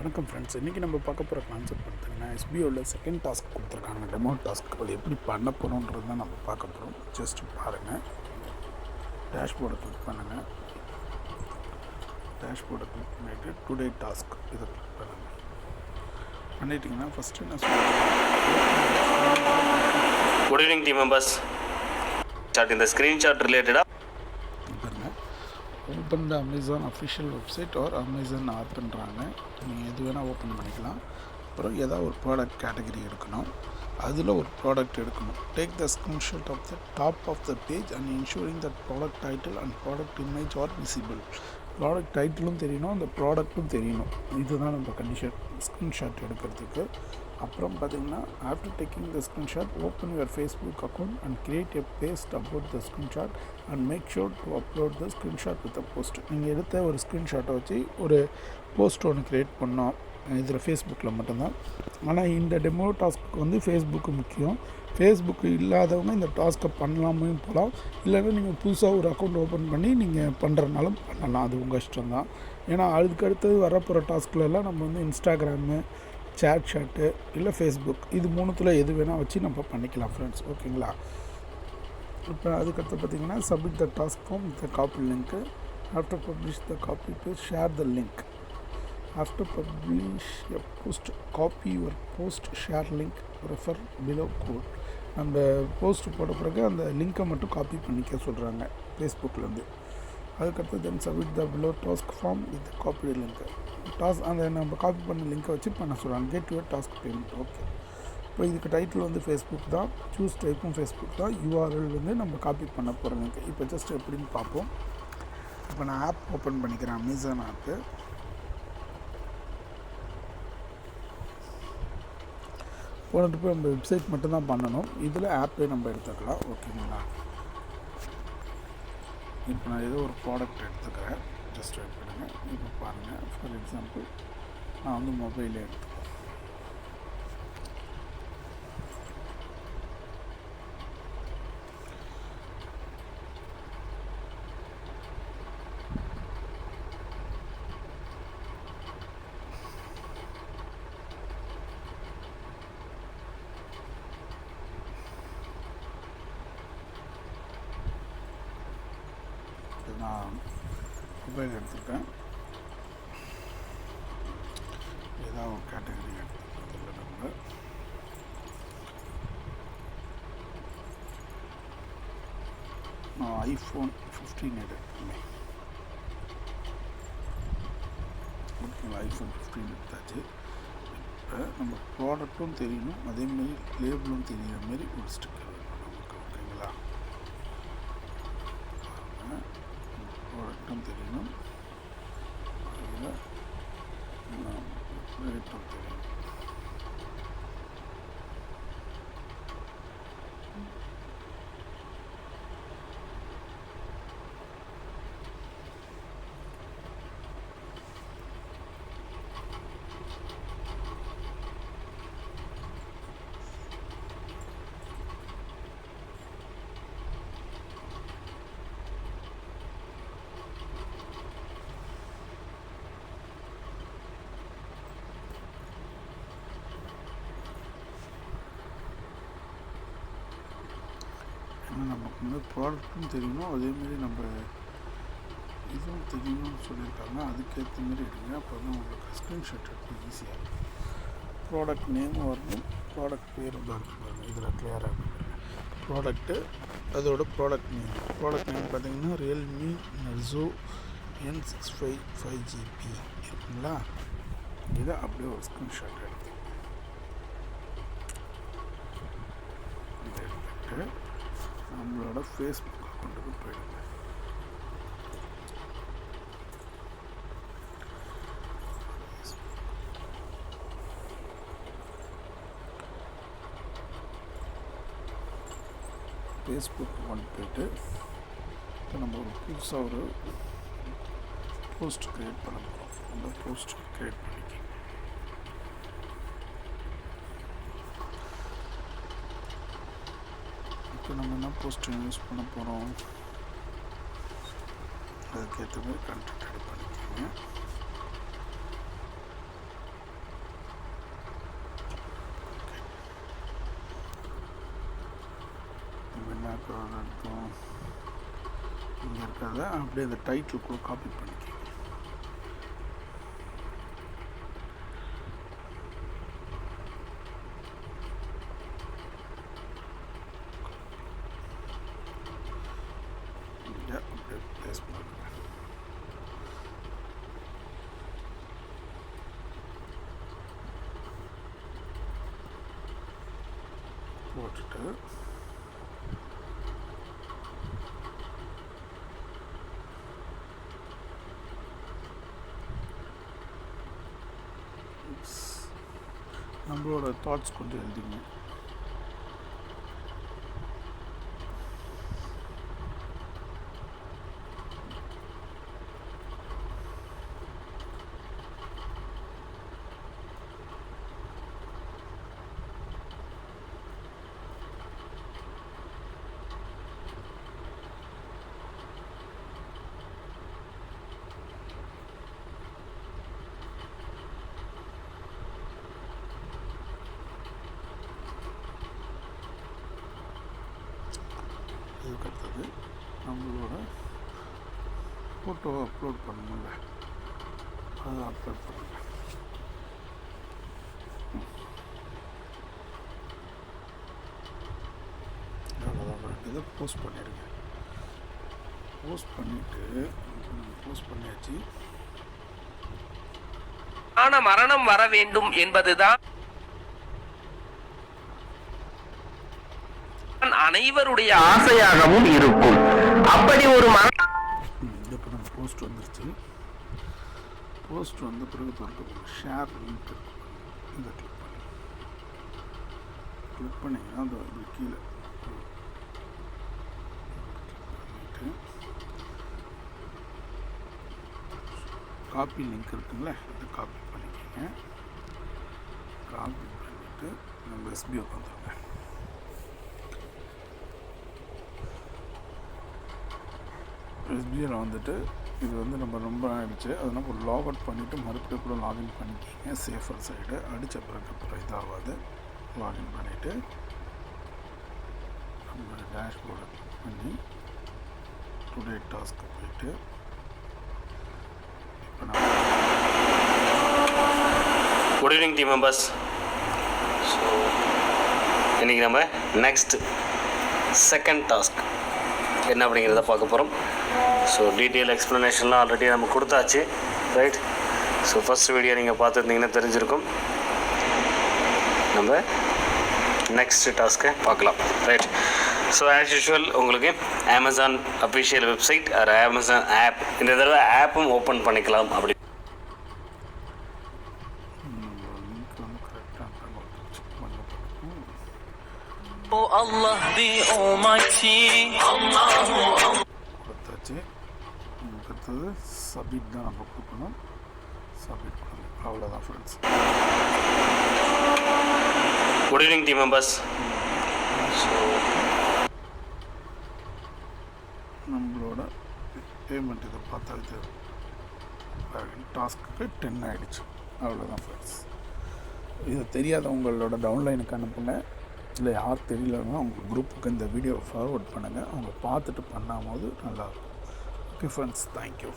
வணக்கம் ஃப்ரெண்ட்ஸ். இன்றைக்கி நம்ம பார்க்க போகிற கான்செப்ட் பார்த்திங்கன்னா எஸ்பிஓவில் செகண்ட் டாஸ்க் கொடுத்துருக்காங்க, டெமோ டாஸ்க். அது எப்படி பண்ண போகிறோன்றது தான் நம்ம பார்க்க போகிறோம். ஜஸ்ட் பாருங்கள். டேஷ்போர்டை கிளிக் பண்ணுங்கள். டேஷ்போர்டை கிளிக் பண்ணிவிட்டு டுடே டாஸ்க் இதை கிளிக் பண்ணுங்கள். பண்ணிட்டீங்கன்னா ஃபஸ்ட்டு என்ன சொல்லுங்கள். Good evening team members. இந்த ஸ்க்ரீன்ஷாட் ரிலேட்டடாக open the Amazon official website or Amazon ஆப்ன்றாங்க. நீங்கள் எது வேணால் ஓப்பன் பண்ணிக்கலாம். அப்புறம் ஏதாவது ஒரு ப்ராடக்ட் கேட்டகரி எடுக்கணும். அதில் ஒரு ப்ராடக்ட் எடுக்கணும். Take the screenshot of the top of the page and ensuring that product title and product image are visible. Product டைட்டிலும் தெரியணும், அந்த ப்ராடக்ட்டும் தெரியணும். இதுதான் நம்ம கண்டிஷன் ஸ்க்ரீன்ஷாட் எடுக்கிறதுக்கு. அப்புறம் பார்த்திங்கன்னா after taking the screenshot open your Facebook account and create a paste about the screenshot and make sure to upload the screenshot with a post. நீங்கள் எடுத்த ஒரு ஸ்க்ரீன்ஷாட்டை வச்சு ஒரு போஸ்ட் ஒன்று க்ரியேட் பண்ணோம். இதில் ஃபேஸ்புக்கில் மட்டும்தான். ஆனால் இந்த டெமோ டாஸ்க்கு வந்து ஃபேஸ்புக்கு முக்கியம். ஃபேஸ்புக்கு இல்லாதவங்க இந்த டாஸ்க்கை பண்ணலாமே போகலாம். இல்லைன்னா நீங்கள் புதுசாக ஒரு அக்கௌண்ட் ஓப்பன் பண்ணி நீங்கள் பண்ணுறதுனாலும் பண்ணலாம். அது உங்கள் இஷ்டம் தான். ஏன்னா அதுக்கடுத்தது வரப்போகிற டாஸ்க்லலாம் நம்ம வந்து இன்ஸ்டாகிராமு, சாட்டு இல்லை ஃபேஸ்புக், இது மூணுத்தில் எது வேணால் வச்சு நம்ம பண்ணிக்கலாம் ஃப்ரெண்ட்ஸ். ஓகேங்களா? இப்போ அதுக்கடுத்து பார்த்திங்கன்னா submit the task form with the copy லிங்க்கு. After publish the copy page share the link. After publish a post copy your post share link refer below code. நம்ம போஸ்ட் போட்ட பிறகு அந்த லிங்க்கை மட்டும் காப்பி பண்ணிக்க சொல்கிறாங்க ஃபேஸ்புக்லேருந்து. அதுக்கடுத்து then submit the below task form with copy link. அந்த நம்ம காப்பி பண்ண லிங்க்கை வச்சு பண்ண சொல்கிறாங்க. Get your task payment. Okay. இப்போ இதுக்கு டைட்டில் வந்து ஃபேஸ்புக் தான், சூஸ் டைப்பும் ஃபேஸ்புக் தான், யூஆர்எல் வந்து நம்ம காப்பி பண்ண போகிற லிங்க். இப்போ ஜஸ்ட் எப்படின்னு பார்ப்போம். இப்போ நான் ஆப் ஓப்பன் பண்ணிக்கிறேன், அமேசான் ஆப்பு. போனட்டு போய் நம்ம வெப்சைட் மட்டும்தான் பண்ணணும். இதில் ஆப்பே நம்ம எடுத்துக்கலாம். ஓகேங்களா? இப்போ நான் ஏதோ ஒரு ப்ராடக்ட் எடுத்துக்கிறேன். ஜஸ்ட் வெயிட் பண்ணுங்கள். இப்போ பாருங்கள், ஃபார் எக்ஸாம்பிள் நான் வந்து மொபைலே எடுத்துக்கிறேன். நான் மொபைல் எடுத்துருக்கேன். ஏதாவது ஒரு கேட்டகரி எடுத்துக்கிறதுல நம்ம நான் ஐஃபோன் 15 எடுத்துருக்கேன். ஓகேங்களா? ஐஃபோன் 15 எடுத்தாச்சு. இப்போ நம்ம ப்ராடக்ட்டும் தெரியணும், அதேமாரி லேபிளும் தெரிகிற மாரி ஒரு ஸ்டிக்கர் வேணும் நமக்கு. ஓகேங்களா? ப்ராடக்ட்டும் தெரியணும், அதில் ரேட்டும் தெரியணும். நமக்கு வந்து ப்ராடக்ட்டும் தெரியணும், அதேமாரி நம்ம இதுவும் தெரியணும்னு சொல்லியிருக்காங்க. அதுக்கேற்ற மாரி எடுங்க. அப்போ தான் உங்களுக்கு ஸ்க்ரீன்ஷாட் எடுத்து ஈஸியாக இருக்கும். ப்ராடக்ட் நேமும் வரணும், ப்ராடக்ட் பேரும் தான் இருக்கும். இதில் கிளியராக இருக்கும். ப்ராடக்ட்டு, அதோட ப்ராடக்ட் நேம் பார்த்திங்கன்னா ரியல்மி நர்சோ N655 5GB இருக்குங்களா? இதை அப்படியே ஒரு ஸ்க்ரீன்ஷாட் எடுத்து இதை எடுத்துகிட்டு நம்மளோட ஃபேஸ்புக் அக்கௌண்ட்டுக்கு போயிடுங்க. ஃபேஸ்புக் அக்கௌண்ட் போய்ட்டு இப்போ நம்ம ஒரு புதுசாக ஒரு போஸ்ட் க்ரியேட் பண்ண போகிறோம். அந்த போஸ்ட் க்ரியேட் பண்ணிக்க. இப்போ நம்ம என்ன போஸ்ட் யூஸ் பண்ண போகிறோம், அதுக்கேற்ற மாதிரி கண்டென்ட் ரெடி பண்ணிக்கோங்க. அர்த்தம் இங்கே இருக்காத அப்படியே அந்த டைட்டில் கூட காப்பி பண்ணிக்க. அப்படியே ப்ளேஸ் பண்ணுங்க. போட்டுட்டு நம்மளோட தாட்ஸ் கொஞ்சம் எழுதிங்க. இதுக்கு அடுத்தது நம்மளோட ஃபோட்டோ அப்லோட் பண்ணணும்ல, அதை அப்லோட் பண்ணுங்க. அவ்வளோதான். இதை போஸ்ட் பண்ணிடுங்க. போஸ்ட் பண்ணிவிட்டு போஸ்ட் பண்ணியாச்சு. ஆன மரணம் வர வேண்டும் என்பதுதான் அனைவருடைய ஆசையாகவும் இருக்கும். அப்படி ஒரு இப்போ நம்ம போஸ்ட் வந்துருச்சு. போஸ்ட் வந்த பிறகு திறக்க ஷேர் லிங்க் இதை கிளிக் பண்ணிங்கன்னா அந்த இது கீழே பண்ணிட்டு காப்பி லிங்க் இருக்குங்களே, இதை காப்பி பண்ணிக்கோங்க. காப்பி பண்ணிவிட்டு நம்ம எஸ்பி உட்காந்துருங்க. எஸ்பிஐயில் வந்துட்டு இது வந்து நம்ம ரொம்ப ஆகிடுச்சு. அதனால் ஒரு லாக் அவுட் பண்ணிவிட்டு மறுபடியும் கூட லாகின் பண்ணிக்கிங்க. சேஃபர் சைடு அடித்த பிறகு அப்புறம் இதாகாது. லாகின் பண்ணிவிட்டு நம்ம டேஷ்போர்டை கிளிக் பண்ணி டுடே டாஸ்க்கு போயிட்டு இப்போ நம்ம good evening team members. So இன்றைக்கி நம்ம நெக்ஸ்ட் செகண்ட் டாஸ்க் என்ன அப்படிங்கிறத பார்க்க போகிறோம். ஸோ டீட்டெயில் எக்ஸ்ப்ளனேஷன்லாம் ஆல்ரெடி நம்ம கொடுத்தாச்சு, ரைட்? ஸோ ஃபஸ்ட் வீடியோ நீங்கள் பார்த்துருந்தீங்கன்னா தெரிஞ்சிருக்கும். நம்ம நெக்ஸ்ட் டாஸ்க்கை பார்க்கலாம், ரைட்? ஸோ ஆஸ் யூஷுவல் உங்களுக்கு Amazon official website or Amazon app, இந்த தடவை ஆப்பும் ஓப்பன் பண்ணிக்கலாம். அப்படி கொடுத்தாச்சு. அடுத்தது சப்மிட் தான் நம்ம கொடுக்கணும். சப்மிட் பண்ணணும். அவ்வளோதான் friends. Good evening team members. நம்மளோட பேமெண்ட் இதை பார்த்தா இது டாஸ்க்கு 10 ஆகிடுச்சு. அவ்வளோதான் ஃப்ரெண்ட்ஸ். இது தெரியாதவங்களோட டவுன்லைனுக்கு அனுப்புங்க. இல்லை யார் தெரியலன்னா உங்கள் குரூப்புக்கு இந்த வீடியோவை ஃபார்வர்ட் பண்ணுங்கள். அவங்க பார்த்துட்டு பண்ணும்போது நல்லாயிருக்கும். Okay friends, thank you.